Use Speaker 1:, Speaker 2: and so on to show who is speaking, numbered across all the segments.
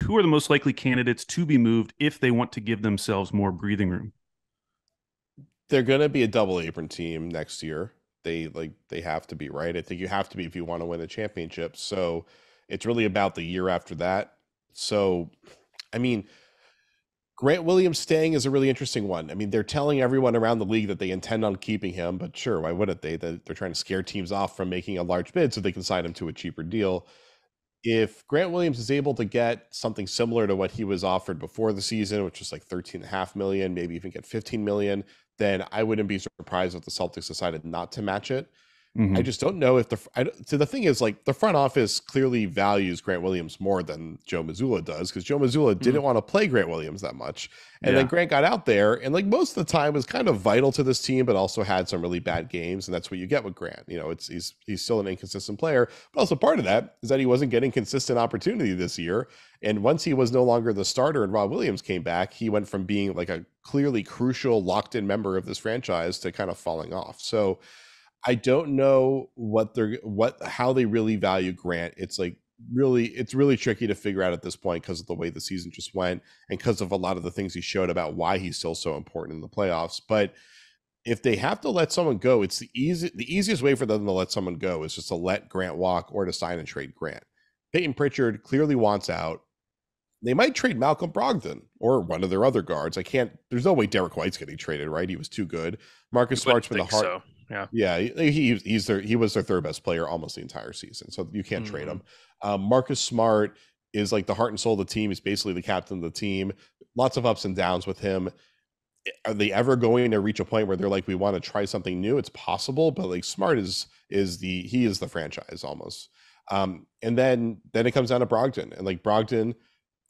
Speaker 1: who are the most likely candidates to be moved if they want to give themselves more breathing room?
Speaker 2: They're going to be a double apron team next year. They have to be, right? I think you have to be if you want to win a championship. So it's really about the year after that. So, I mean, Grant Williams staying is a really interesting one. I mean, they're telling everyone around the league that they intend on keeping him, but sure, why wouldn't they? They're trying to scare teams off from making a large bid so they can sign him to a cheaper deal. If Grant Williams is able to get something similar to what he was offered before the season, which was like 13.5 million, maybe even get 15 million, then I wouldn't be surprised if the Celtics decided not to match it. I
Speaker 1: Mm-hmm.
Speaker 2: just don't know if so the thing is, like, the front office clearly values Grant Williams more than Joe Mazzulla does, because Joe Mazzulla
Speaker 1: Mm-hmm.
Speaker 2: didn't want to play Grant Williams that much. And then
Speaker 1: Yeah.
Speaker 2: Grant got out there and, like, most of the time was kind of vital to this team, but also had some really bad games. And that's what you get with Grant. You know, he's still an inconsistent player, but also part of that is that he wasn't getting consistent opportunity this year. And once he was no longer the starter and Rob Williams came back, he went from being like a clearly crucial locked in member of this franchise to kind of falling off. So I don't know how they really value Grant. It's really tricky to figure out at this point because of the way the season just went and because of a lot of the things he showed about why he's still so important in the playoffs. But if they have to let someone go, it's the easiest way for them to let someone go is just to let Grant walk or to sign and trade Grant. Peyton Pritchard clearly wants out. They might trade Malcolm Brogdon or one of their other guards. There's no way Derek White's getting traded, right? He was too good.
Speaker 3: You
Speaker 2: Marcus Smart's
Speaker 3: wouldn't
Speaker 2: been the
Speaker 3: think
Speaker 2: heart.
Speaker 3: so. Yeah.
Speaker 2: Yeah, he was their third best player almost the entire season, so you can't trade
Speaker 3: Mhm.
Speaker 2: him. Marcus Smart is like the heart and soul of the team. He's basically the captain of the team. Lots of ups and downs with him. Are they ever going to reach a point where they're like, we want to try something new? It's possible, but like Smart he is the franchise almost. And then it comes down to Brogdon, and like Brogdon,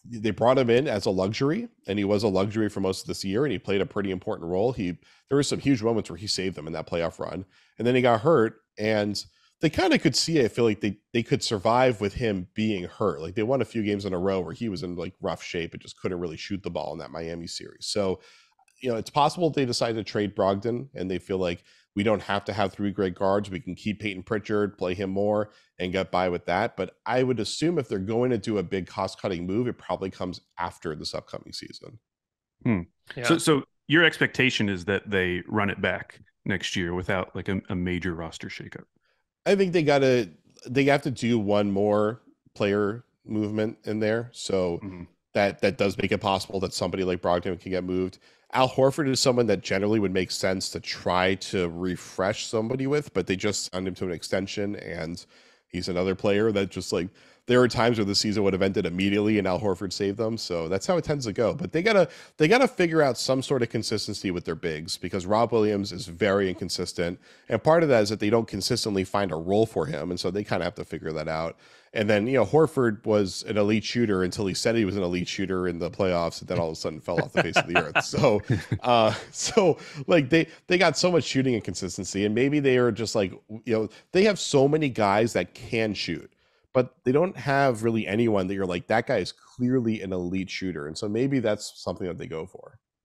Speaker 2: they brought him in as a luxury, and he was a luxury for most of this year, and he played a pretty important role. There were some huge moments where he saved them in that playoff run, and then he got hurt, and they kind of could see it. I feel like they could survive with him being hurt. Like they won a few games in a row where he was in like rough shape and just couldn't really shoot the ball in that Miami series. So, you know, it's possible they decide to trade Brogdon and they feel like we don't have to have three great guards. We can keep Peyton Pritchard, play him more, and get by with that. But I would assume if they're going to do a big cost cutting move, it probably comes after this upcoming season.
Speaker 1: Hmm.
Speaker 3: Yeah.
Speaker 1: So your expectation is that they run it back next year without like a major roster shakeup.
Speaker 2: I think they have to do one more player movement in there. So
Speaker 1: Mm-hmm.
Speaker 2: that does make it possible that somebody like Brogdon can get moved. Al Horford is someone that generally would make sense to try to refresh somebody with, but they just signed him to an extension, and he's another player that just like there are times where the season would have ended immediately and Al Horford saved them. So that's how it tends to go. But they gotta figure out some sort of consistency with their bigs because Rob Williams is very inconsistent. And part of that is that they don't consistently find a role for him. And so they kind of have to figure that out. And then, you know, Horford was an elite shooter until he said he was an elite shooter in the playoffs, and then all of a sudden fell off the face of the earth. So like they got so much shooting inconsistency, and maybe they are just like, you know, they have so many guys that can shoot, but they don't have really anyone that you're like, that guy is clearly an elite shooter. And so maybe that's something that they go for.